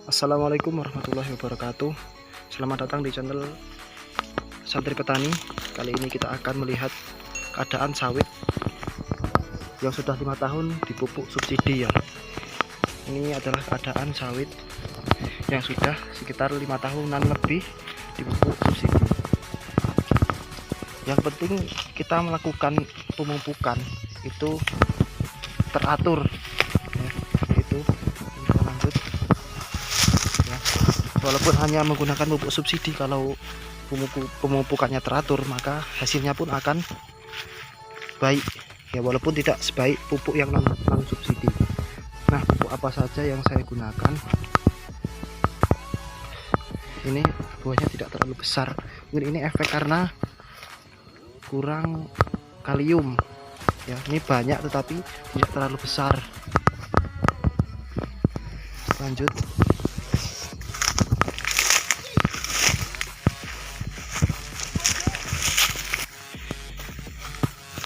Assalamualaikum warahmatullahi wabarakatuh. Selamat datang di channel Santri Petani. Kali ini kita akan melihat keadaan sawit yang sudah 5 tahun dipupuk subsidi ya. Ini adalah keadaan sawit yang sudah sekitar 5 tahunan lebih dipupuk subsidi. Yang penting kita melakukan pemupukan itu teratur ya. Itu kita lanjut. Walaupun hanya menggunakan pupuk subsidi, kalau pemupukannya teratur maka hasilnya pun akan baik ya, walaupun tidak sebaik pupuk yang non subsidi. Nah, pupuk apa saja yang saya gunakan? Ini buahnya tidak terlalu besar, mungkin ini efek karena kurang kalium ya. Ini banyak tetapi tidak terlalu besar. Lanjut.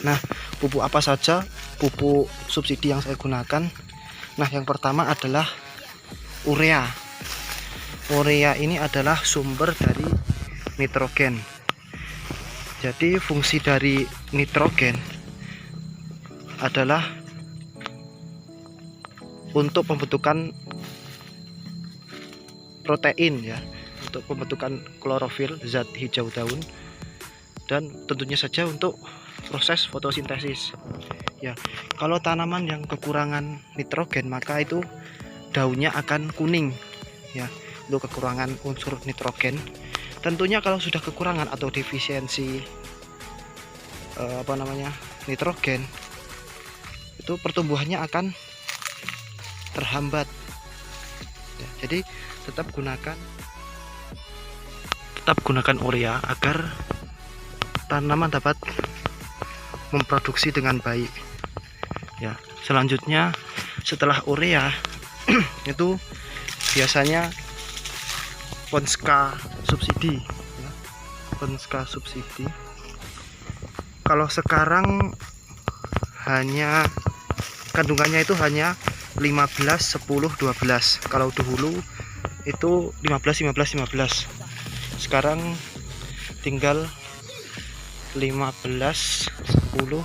Nah, pupuk apa saja pupuk subsidi yang saya gunakan? Nah, yang pertama adalah urea. Urea ini adalah sumber dari nitrogen. Jadi fungsi dari nitrogen adalah untuk pembentukan protein ya, untuk pembentukan klorofil, zat hijau daun, dan tentunya saja untuk proses fotosintesis ya. Kalau tanaman yang kekurangan nitrogen maka itu daunnya akan kuning ya, itu kekurangan unsur nitrogen. Tentunya kalau sudah kekurangan atau defisiensi nitrogen, itu pertumbuhannya akan terhambat ya. Jadi tetap gunakan urea agar tanaman dapat memproduksi dengan baik ya. Selanjutnya setelah urea itu biasanya Ponska subsidi ya. Ponska subsidi kalau sekarang hanya kandungannya itu hanya 15 10 12. Kalau dahulu itu 15 15 15. Sekarang tinggal 15 10 12.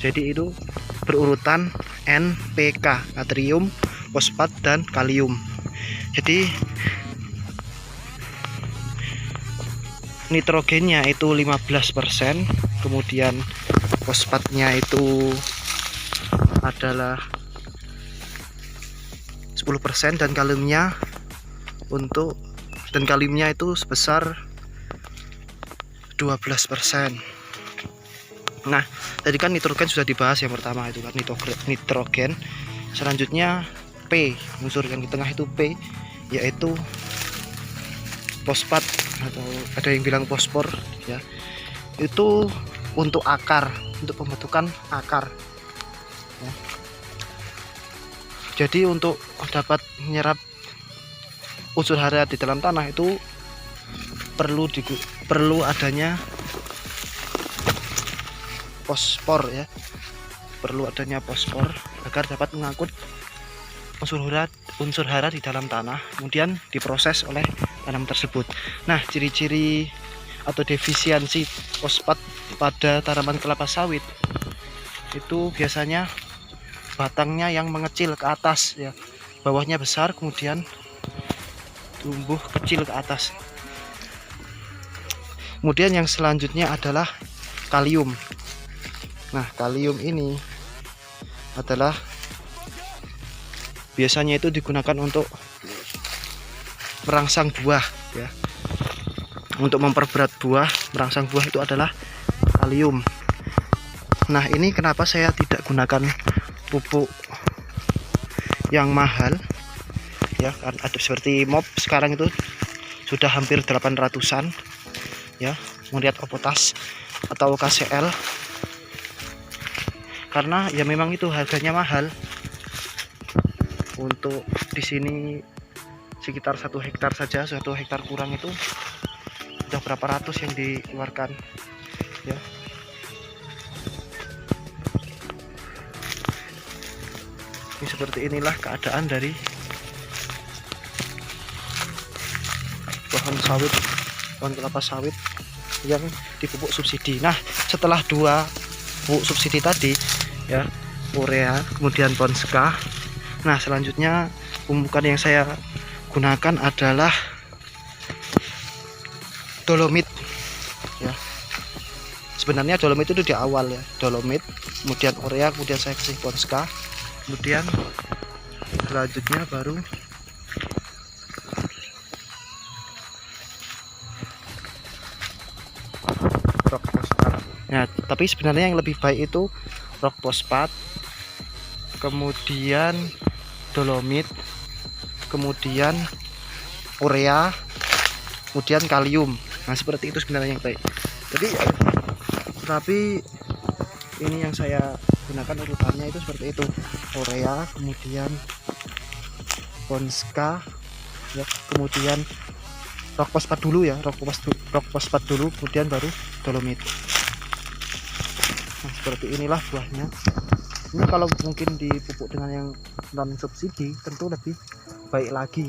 Jadi itu berurutan NPK, natrium, fosfat, dan kalium. Jadi nitrogennya itu 15%, kemudian fosfatnya itu adalah 10%, dan kaliumnya itu sebesar 12%. Nah, tadi kan nitrogen sudah dibahas, yang pertama itu kan nitrogen. Selanjutnya P, unsur yang di tengah itu P, yaitu fosfat atau ada yang bilang fosfor ya. Itu untuk akar, untuk pembentukan akar ya. Jadi untuk dapat menyerap unsur hara di dalam tanah itu perlu adanya fosfor ya, perlu adanya fosfor agar dapat mengangkut unsur hara di dalam tanah, kemudian diproses oleh tanaman tersebut. Nah, ciri-ciri atau defisiensi fosfat pada tanaman kelapa sawit itu biasanya batangnya yang mengecil ke atas ya, bawahnya besar kemudian tumbuh kecil ke atas. Kemudian yang selanjutnya adalah kalium. Nah, kalium ini adalah biasanya itu digunakan untuk merangsang buah ya. Untuk memperberat buah, merangsang buah itu adalah kalium. Nah, ini kenapa saya tidak gunakan pupuk yang mahal ya, ada seperti MOP sekarang itu sudah hampir 800-an ya, kemudian Opotas atau KCL, karena ya memang itu harganya mahal. Untuk di sini sekitar 1 hektar saja, 1 hektar kurang itu udah berapa ratus yang dikeluarkan ya. Seperti inilah keadaan dari pohon kelapa sawit yang dipupuk subsidi. Nah, setelah 2 pupuk subsidi tadi ya, urea kemudian Ponska. Nah, selanjutnya pemupukan yang saya gunakan adalah dolomit ya. Sebenarnya dolomit itu di awal ya, dolomit, kemudian urea, kemudian saya kasih Ponska, kemudian selanjutnya baru rock fosfat. Nah, tapi sebenarnya yang lebih baik itu rock fosfat, kemudian dolomit, kemudian urea, kemudian kalium. Nah, seperti itu sebenarnya yang baik. Jadi tapi ini yang saya gunakan urutannya itu seperti itu: urea, kemudian Ponska ya, kemudian rock fosfat dulu ya, rock fosfat dulu, kemudian baru dolomit. Nah, seperti inilah buahnya. Ini kalau mungkin dipupuk dengan yang non subsidi tentu lebih baik lagi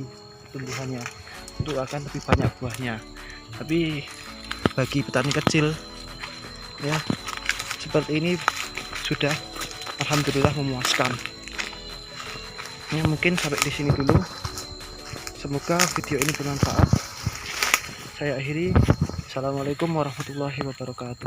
tumbuhannya, itu akan lebih banyak buahnya. Tapi bagi petani kecil ya, seperti ini sudah alhamdulillah memuaskan. Ya, mungkin sampai di sini dulu. Semoga video ini bermanfaat. Saya akhiri. Assalamualaikum warahmatullahi wabarakatuh.